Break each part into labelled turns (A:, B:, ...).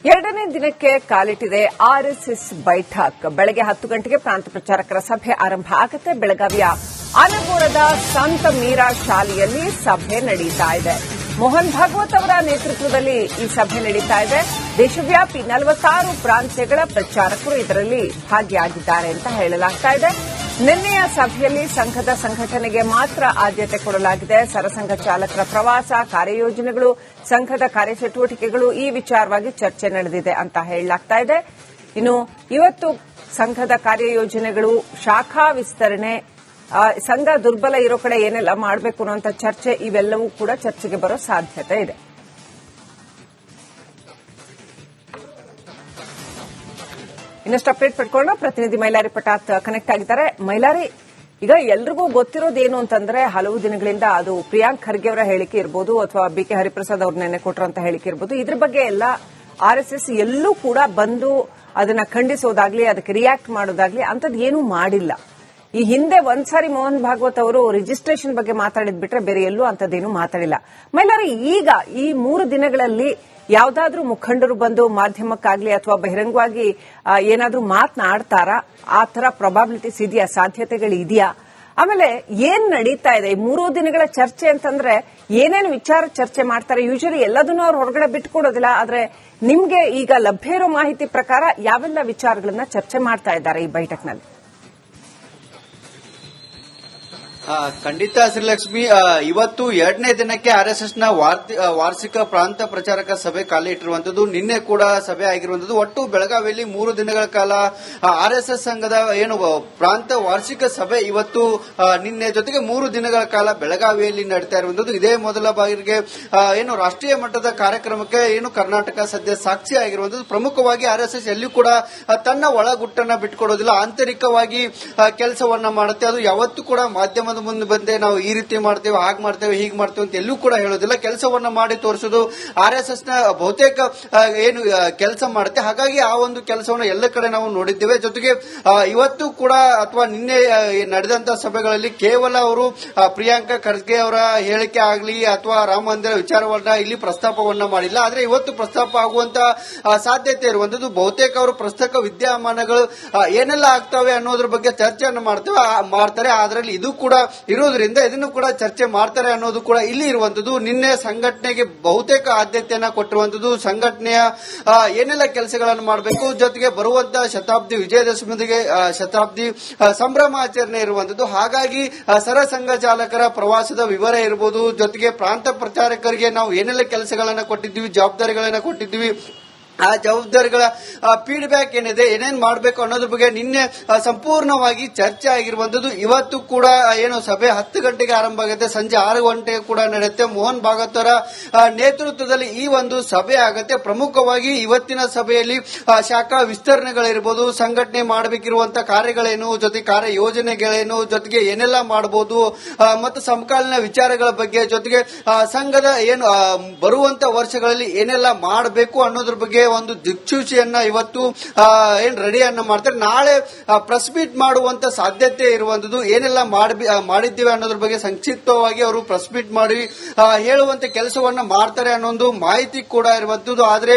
A: ಎರಡನೇ ದಿನಕ್ಕೆ ಕಾಲಿಟ್ಟಿದೆ ಆರ್ಎಸ್ಎಸ್ ಬೈಠಕ್. ಬೆಳಗ್ಗೆ 10 ಗಂಟೆಗೆ ಪ್ರಾಂತ ಪ್ರಚಾರಕರ ಸಭೆ ಆರಂಭ ಆಗುತ್ತೆ. ಬೆಳಗಾವಿಯ ಆನಗೋರದ ಸಂತ ಮೀರಾ ಶಾಲೆಯಲ್ಲಿ ಸಭೆ ನಡೀತಾ ಇದೆ. ಮೋಹನ್ ಭಾಗವತ್ ಅವರ ನೇತೃತ್ವದಲ್ಲಿ ಈ ಸಭೆ ನಡೀತಾ ಇದೆ. ದೇಶವ್ಯಾಪಿ 46 ಪ್ರಾಂತ್ಯಗಳ ಪ್ರಚಾರಕರು ಇದರಲ್ಲಿ ಭಾಗಿಯಾಗಿದ್ದಾರೆ ಅಂತ ಹೇಳಲಾಗ್ತಾ ಇದೆ. ನಿನ್ನೆಯ ಸಭೆಯಲ್ಲಿ ಸಂಘದ ಸಂಘಟನೆಗೆ ಮಾತ್ರ ಆದ್ಯತೆ ಕೊಡಲಾಗಿದೆ. ಸರಸಂಘ ಚಾಲಕರ ಪ್ರವಾಸ, ಕಾರ್ಯಯೋಜನೆಗಳು, ಸಂಘದ ಕಾರ್ಯಚಟುವಟಿಕೆಗಳು ಈ ವಿಚಾರವಾಗಿ ಚರ್ಚೆ ನಡೆದಿದೆ ಅಂತ ಹೇಳಲಾಗ್ತಾ ಇದೆ. ಇನ್ನು ಇವತ್ತು ಸಂಘದ ಕಾರ್ಯಯೋಜನೆಗಳು, ಶಾಖಾ ವಿಸ್ತರಣೆ, ಸಂಘ ದುರ್ಬಲ ಇರೋ ಕಡೆ ಏನೆಲ್ಲ ಮಾಡಬೇಕು ಅನ್ನುವಂಥ ಚರ್ಚೆ ಇವೆಲ್ಲವೂ ಕೂಡ ಚರ್ಚೆಗೆ ಬರೋ ಸಾಧ್ಯತೆ ಇದೆ. ಇನ್ನಷ್ಟು ಅಪ್ಡೇಟ್ ಪಡ್ಕೊಂಡು ಪ್ರತಿನಿಧಿ ಮೈಲಾರಿ ಪಟಾತ್ ಕನೆಕ್ಟ್ ಆಗಿದ್ದಾರೆ. ಮೈಲಾರಿ, ಈಗ ಎಲ್ರಿಗೂ ಗೊತ್ತಿರೋದೇನು ಅಂತಂದ್ರೆ ಹಲವು ದಿನಗಳಿಂದ ಅದು ಪ್ರಿಯಾಂಕ್ ಖರ್ಗೆ ಅವರ ಹೇಳಿಕೆ ಇರಬಹುದು ಅಥವಾ ಬಿಕೆ ಹರಿಪ್ರಸಾದ್ ಅವ್ರ ನೆನ್ನೆ ಕೊಟ್ಟರಂತ ಹೇಳಿಕೆ ಇರಬಹುದು. ಇದ್ರ ಬಗ್ಗೆ ಎಲ್ಲ ಆರ್ಎಸ್ಎಸ್ ಎಲ್ಲೂ ಕೂಡ ಬಂದು ಅದನ್ನ ಖಂಡಿಸೋದಾಗ್ಲಿ, ಅದಕ್ಕೆ ರಿಯಾಕ್ಟ್ ಮಾಡೋದಾಗ್ಲಿ ಅಂತದ್ದು ಏನೂ ಮಾಡಿಲ್ಲ. ಈ ಹಿಂದೆ ಒಂದ್ಸಾರಿ ಮೋಹನ್ ಭಾಗವತ್ ಅವರು ರಿಜಿಸ್ಟ್ರೇಷನ್ ಬಗ್ಗೆ ಮಾತಾಡಿದ್ ಬಿಟ್ರೆ ಬೇರೆ ಎಲ್ಲೂ ಅಂತದ್ದೇನು ಮಾತಾಡಿಲ್ಲ. ಮೈಲಾರಿ, ಈಗ ಈ 3 ದಿನಗಳಲ್ಲಿ ಯಾವ್ದಾದ್ರೂ ಮುಖಂಡರು ಬಂದು ಮಾಧ್ಯಮಕ್ಕಾಗ್ಲಿ ಅಥವಾ ಬಹಿರಂಗವಾಗಿ ಏನಾದ್ರೂ ಮಾತನಾಡ್ತಾರಾ? ಆ ತರ ಪ್ರೊಬಾಬಿಲಿಟೀಸ್ ಇದೆಯಾ? ಸಾಧ್ಯತೆಗಳಿದೆಯಾ? ಆಮೇಲೆ ಏನ್ ನಡೀತಾ ಇದೆ ಈ 3 ದಿನಗಳ ಚರ್ಚೆ ಅಂತಂದ್ರೆ ಏನೇನು ವಿಚಾರ ಚರ್ಚೆ ಮಾಡ್ತಾರೆ? ಯೂಶಲಿ ಎಲ್ಲದನ್ನೂ ಅವ್ರು ಹೊರಗಡೆ ಬಿಟ್ಕೊಡೋದಿಲ್ಲ. ಆದ್ರೆ ನಿಮ್ಗೆ ಈಗ ಲಭ್ಯ ಇರೋ ಮಾಹಿತಿ ಪ್ರಕಾರ ಯಾವೆಲ್ಲ ವಿಚಾರಗಳನ್ನ ಚರ್ಚೆ ಮಾಡ್ತಾ ಇದ್ದಾರೆ ಈ ಬೈಠಕ್ನಲ್ಲಿ?
B: ಖಂಡಿತ ಶ್ರೀಲಕ್ಷ್ಮಿ, ಇವತ್ತು 2ನೇ ದಿನಕ್ಕೆ ಆರ್ಎಸ್ಎಸ್ನ ವಾರ್ಷಿಕ ಪ್ರಾಂತ ಪ್ರಚಾರಕ ಸಭೆ ಕಾಲ ಇಟ್ಟಿರುವಂತದ್ದು. ನಿನ್ನೆ ಕೂಡ ಸಭೆ ಆಗಿರುವಂತದ್ದು. ಒಟ್ಟು ಬೆಳಗಾವಿಯಲ್ಲಿ 3 ದಿನಗಳ ಕಾಲ ಆರ್ಎಸ್ಎಸ್ ಸಂಘದ ಏನು ಪ್ರಾಂತ ವಾರ್ಷಿಕ ಸಭೆ ಇವತ್ತು ನಿನ್ನೆ ಜೊತೆಗೆ 3 ದಿನಗಳ ಕಾಲ ಬೆಳಗಾವಿಯಲ್ಲಿ ನಡೀತಾ ಇರುವಂತದ್ದು. ಇದೇ ಮೊದಲ ಬಾರಿಗೆ ಏನು ರಾಷ್ಟ್ರೀಯ ಮಟ್ಟದ ಕಾರ್ಯಕ್ರಮಕ್ಕೆ ಏನು ಕರ್ನಾಟಕ ಸದ್ಯ ಸಾಕ್ಷಿ ಆಗಿರುವಂತದ್ದು. ಪ್ರಮುಖವಾಗಿ ಆರ್ಎಸ್ಎಸ್ ಎಲ್ಲಿಯೂ ಕೂಡ ತನ್ನ ಒಳಗುಟ್ಟನ್ನ ಬಿಟ್ಕೊಡೋದಿಲ್ಲ, ಆಂತರಿಕವಾಗಿ ಕೆಲಸವನ್ನ ಮಾಡುತ್ತೆ. ಅದು ಯಾವತ್ತೂ ಕೂಡ ಮಾಧ್ಯಮದ ಮುಂದೆ ಬಂದೆ ನಾವು ಈ ರೀತಿ ಮಾಡ್ತೇವೆ, ಹಾಗೆ ಮಾಡ್ತೇವೆ, ಹೀಗೆ ಮಾಡ್ತೇವೆ ಅಂತ ಎಲ್ಲೂ ಕೂಡ ಹೇಳೋದಿಲ್ಲ. ಕೆಲಸವನ್ನ ಮಾಡಿ ತೋರಿಸೋದು ಆರ್ಎಸ್ಎಸ್ ನ ಬಹುತೇಕ ಏನು ಕೆಲಸ ಮಾಡುತ್ತೆ. ಹಾಗಾಗಿ ಆ ಒಂದು ಕೆಲಸವನ್ನು ಎಲ್ಲ ಕಡೆ ನಾವು ನೋಡಿದ್ದೇವೆ. ಜೊತೆಗೆ ಇವತ್ತು ಕೂಡ ಅಥವಾ ನಿನ್ನೆ ನಡೆದಂತಹ ಸಭೆಗಳಲ್ಲಿ ಕೇವಲ ಅವರು ಪ್ರಿಯಾಂಕ ಖರ್ಗೆ ಅವರ ಹೇಳಿಕೆ ಆಗಲಿ ಅಥವಾ ರಾಮ ಮಂದಿರ ವಿಚಾರವನ್ನ ಇಲ್ಲಿ ಪ್ರಸ್ತಾಪವನ್ನ ಮಾಡಿಲ್ಲ. ಆದ್ರೆ ಇವತ್ತು ಪ್ರಸ್ತಾಪ ಆಗುವಂತ ಸಾಧ್ಯತೆ ಇರುವಂತದ್ದು. ಬಹುತೇಕ ಅವರು ಪ್ರಸ್ತಕ ವಿದ್ಯಮಾನಗಳು ಏನೆಲ್ಲ ಆಗ್ತವೆ ಅನ್ನೋದ್ರ ಬಗ್ಗೆ ಚರ್ಚೆಯನ್ನು ಮಾಡ್ತಾರೆ. ಅದರಲ್ಲಿ ಇದು ಕೂಡ ಇರೋದ್ರಿಂದ ಇದನ್ನು ಕೂಡ ಚರ್ಚೆ ಮಾಡ್ತಾರೆ ಅನ್ನೋದು ಕೂಡ ಇಲ್ಲಿ ಇರುವಂತದ್ದು. ನಿನ್ನೆ ಸಂಘಟನೆಗೆ ಬಹುತೇಕ ಆದ್ಯತೆಯನ್ನ ಕೊಟ್ಟಿರುವಂತದ್ದು. ಸಂಘಟನೆಯ ಏನೆಲ್ಲ ಕೆಲಸಗಳನ್ನು ಮಾಡಬೇಕು, ಜೊತೆಗೆ ಬರುವಂತಹ ಶತಾಬ್ದಿ ವಿಜಯದಶಮಿಗೆ ಶತಾಬ್ದಿ ಸಂಭ್ರಮಾಚರಣೆ ಇರುವಂತದ್ದು. ಹಾಗಾಗಿ ಸರಸಂಘ ಚಾಲಕರ ಪ್ರವಾಸದ ವಿವರ ಇರಬಹುದು, ಜೊತೆಗೆ ಪ್ರಾಂತ ಪ್ರಚಾರಕರಿಗೆ ನಾವು ಏನೆಲ್ಲ ಕೆಲಸಗಳನ್ನ ಕೊಟ್ಟಿದ್ದೀವಿ, ಜವಾಬ್ದಾರಿಗಳನ್ನ ಕೊಟ್ಟಿದ್ದೀವಿ, ಆ ಜವಾಬ್ದಾರಿಗಳ ಫೀಡ್ಬ್ಯಾಕ್ ಏನಿದೆ, ಏನೇನ್ ಮಾಡಬೇಕು ಅನ್ನೋದ್ರ ಬಗ್ಗೆ ನಿನ್ನೆ ಸಂಪೂರ್ಣವಾಗಿ ಚರ್ಚೆ ಆಗಿರುವಂತದ್ದು. ಇವತ್ತು ಕೂಡ ಏನು ಸಭೆ 10 ಗಂಟೆಗೆ ಆರಂಭ ಆಗುತ್ತೆ, ಸಂಜೆ 6 ಗಂಟೆಗೆ ಕೂಡ ನಡೆಯುತ್ತೆ. ಮೋಹನ್ ಭಾಗವತ್ ಅವರ ನೇತೃತ್ವದಲ್ಲಿ ಈ ಒಂದು ಸಭೆ ಆಗುತ್ತೆ. ಪ್ರಮುಖವಾಗಿ ಇವತ್ತಿನ ಸಭೆಯಲ್ಲಿ ಶಾಖಾ ವಿಸ್ತರಣೆಗಳಿರ್ಬೋದು, ಸಂಘಟನೆ ಮಾಡಬೇಕಿರುವಂತಹ ಕಾರ್ಯಗಳೇನು, ಜೊತೆಗೆ ಕಾರ್ಯ ಯೋಜನೆಗಳೇನು, ಜೊತೆಗೆ ಏನೆಲ್ಲ ಮಾಡಬಹುದು ಮತ್ತು ಸಮಕಾಲೀನ ವಿಚಾರಗಳ ಬಗ್ಗೆ, ಜೊತೆಗೆ ಸಂಘದ ಏನು ಬರುವಂತ ವರ್ಷಗಳಲ್ಲಿ ಏನೆಲ್ಲ ಮಾಡಬೇಕು ಅನ್ನೋದ್ರ ಬಗ್ಗೆ ಒಂದು ದಿಕ್ಸೂಚಿಯನ್ನ ಇವತ್ತು ಏನ್ ರೆಡಿಯನ್ನ ಮಾಡ್ತಾರೆ. ನಾಳೆ ಪ್ರೆಸ್ ಮೀಟ್ ಮಾಡುವಂತ ಸಾಧ್ಯತೆ ಇರುವಂತದ್ದು. ಏನೆಲ್ಲ ಮಾಡಿದ್ದೇವೆ ಅನ್ನೋದ್ರ ಬಗ್ಗೆ ಸಂಕ್ಷಿಪ್ತವಾಗಿ ಅವರು ಪ್ರೆಸ್ ಮೀಟ್ ಮಾಡಿ ಹೇಳುವಂತ ಕೆಲಸವನ್ನ ಮಾಡ್ತಾರೆ ಅನ್ನೋ ಒಂದು ಮಾಹಿತಿ ಕೂಡ ಇರುವಂತದ್ದು. ಆದ್ರೆ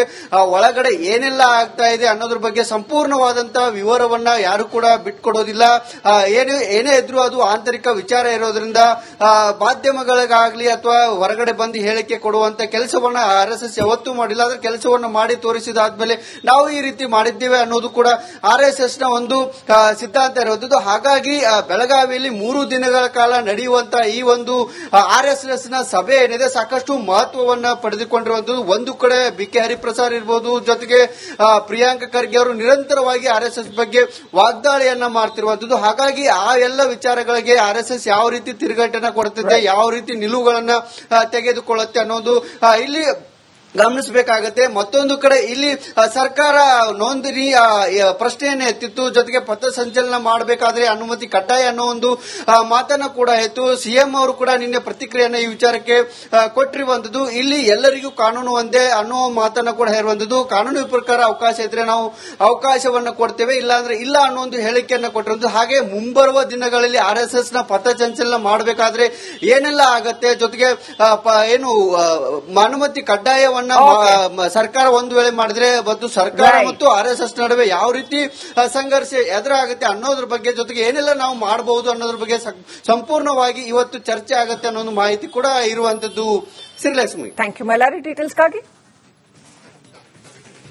B: ಒಳಗಡೆ ಏನೆಲ್ಲ ಆಗ್ತಾ ಇದೆ ಅನ್ನೋದ್ರ ಬಗ್ಗೆ ಸಂಪೂರ್ಣವಾದಂತಹ ವಿವರವನ್ನ ಯಾರು ಕೂಡ ಬಿಟ್ಕೊಡೋದಿಲ್ಲ. ಏನೇ ಇದ್ರೂ ಅದು ಆಂತರಿಕ ವಿಚಾರ ಇರೋದ್ರಿಂದ ಮಾಧ್ಯಮಗಳಿಗಾಗ್ಲಿ ಅಥವಾ ಹೊರಗಡೆ ಬಂದು ಹೇಳಿಕೆ ಕೊಡುವಂತ ಕೆಲಸವನ್ನ ಆರ್ಎಸ್ಎಸ್ ಯಾವತ್ತೂ ಮಾಡಿಲ್ಲ. ಆದ್ರೆ ಕೆಲಸವನ್ನ ಮಾಡಿ ತೋರಿಸಿದಾದ್ಮೇಲೆ ನಾವು ಈ ರೀತಿ ಮಾಡಿದ್ದೇವೆ ಅನ್ನೋದು ಕೂಡ ಆರ್ಎಸ್ಎಸ್ ನ ಒಂದು ಸಿದ್ಧಾಂತ ಇರುವಂತದ್ದು. ಹಾಗಾಗಿ ಬೆಳಗಾವಿಯಲ್ಲಿ 3 ದಿನಗಳ ಕಾಲ ನಡೆಯುವಂತಹ ಈ ಒಂದು ಆರ್ಎಸ್ಎಸ್ ನ ಸಭೆ ಏನಿದೆ ಸಾಕಷ್ಟು ಮಹತ್ವವನ್ನ ಪಡೆದುಕೊಂಡಿರುವಂತದ್ದು. ಒಂದು ಕಡೆ ಬಿಕೆ ಹರಿಪ್ರಸಾದ್ ಇರಬಹುದು, ಜೊತೆಗೆ ಪ್ರಿಯಾಂಕ ಖರ್ಗೆ ಅವರು ನಿರಂತರವಾಗಿ ಆರ್ಎಸ್ಎಸ್ ಬಗ್ಗೆ ವಾಗ್ದಾಳಿಯನ್ನ ಮಾಡ್ತಿರುವಂತದ್ದು. ಹಾಗಾಗಿ ಆ ಎಲ್ಲ ವಿಚಾರಗಳಿಗೆ ಆರ್ಎಸ್ಎಸ್ ಯಾವ ರೀತಿ ತಿರುಗೇಟನ್ನ ಕೊಡುತ್ತಿದೆ, ಯಾವ ರೀತಿ ನಿಲುವುಗಳನ್ನ ತೆಗೆದುಕೊಳ್ಳುತ್ತೆ ಅನ್ನೋದು ಇಲ್ಲಿ ಗಮನಿಸಬೇಕಾಗತ್ತೆ. ಮತ್ತೊಂದು ಕಡೆ ಇಲ್ಲಿ ಸರ್ಕಾರ ನೋಂದಣಿ ಪ್ರಶ್ನೆಯನ್ನು ಎತ್ತಿತ್ತು, ಜೊತೆಗೆ ಪಥ ಸಂಚಲನ ಮಾಡಬೇಕಾದ್ರೆ ಅನುಮತಿ ಕಡ್ಡಾಯ ಅನ್ನೋ ಒಂದು ಮಾತನ್ನ ಕೂಡ ಎತ್ತು. ಸಿಎಂ ಅವರು ಕೂಡ ನಿನ್ನೆ ಪ್ರತಿಕ್ರಿಯೆಯನ್ನು ಈ ವಿಚಾರಕ್ಕೆ ಕೊಟ್ಟಿರುವಂತದ್ದು. ಇಲ್ಲಿ ಎಲ್ಲರಿಗೂ ಕಾನೂನು ಒಂದೇ ಅನ್ನೋ ಮಾತನ್ನ ಕೂಡ ಹೇರುವಂತದ್ದು. ಕಾನೂನು ಪ್ರಕಾರ ಅವಕಾಶ ಇದ್ರೆ ನಾವು ಅವಕಾಶವನ್ನ ಕೊಡ್ತೇವೆ, ಇಲ್ಲಾಂದ್ರೆ ಇಲ್ಲ ಅನ್ನೋ ಒಂದು ಹೇಳಿಕೆಯನ್ನ ಕೊಟ್ಟಿರುವಂತದ್ದು. ಹಾಗೆ ಮುಂಬರುವ ದಿನಗಳಲ್ಲಿ ಆರ್ಎಸ್ಎಸ್ ನ ಪಥ ಸಂಚಲನ ಮಾಡಬೇಕಾದ್ರೆ ಏನೆಲ್ಲ ಆಗತ್ತೆ, ಜೊತೆಗೆ ಏನು ಅನುಮತಿ ಕಡ್ಡಾಯ ತೀರ್ಮಾನವನ್ನ ಸರ್ಕಾರ ಒಂದು ವೇಳೆ ಮಾಡಿದ್ರೆ ಮತ್ತು ಸರ್ಕಾರ ಮತ್ತು RSS ನಡುವೆ ಯಾವ ರೀತಿ ಸಂಘರ್ಷ ಎದುರಾಗುತ್ತೆ ಅನ್ನೋದ್ರ ಬಗ್ಗೆ, ಜೊತೆಗೆ ಏನೆಲ್ಲ ನಾವು ಮಾಡಬಹುದು ಅನ್ನೋದ್ರ ಬಗ್ಗೆ ಸಂಪೂರ್ಣವಾಗಿ ಇವತ್ತು ಚರ್ಚೆ ಆಗುತ್ತೆ ಅನ್ನೋ ಒಂದು ಮಾಹಿತಿ ಕೂಡ ಇರುವಂತದ್ದು. Srilakshmi,
A: thank you Mailari ಡೀಟೇಲ್ಸ್ಗಾಗಿ.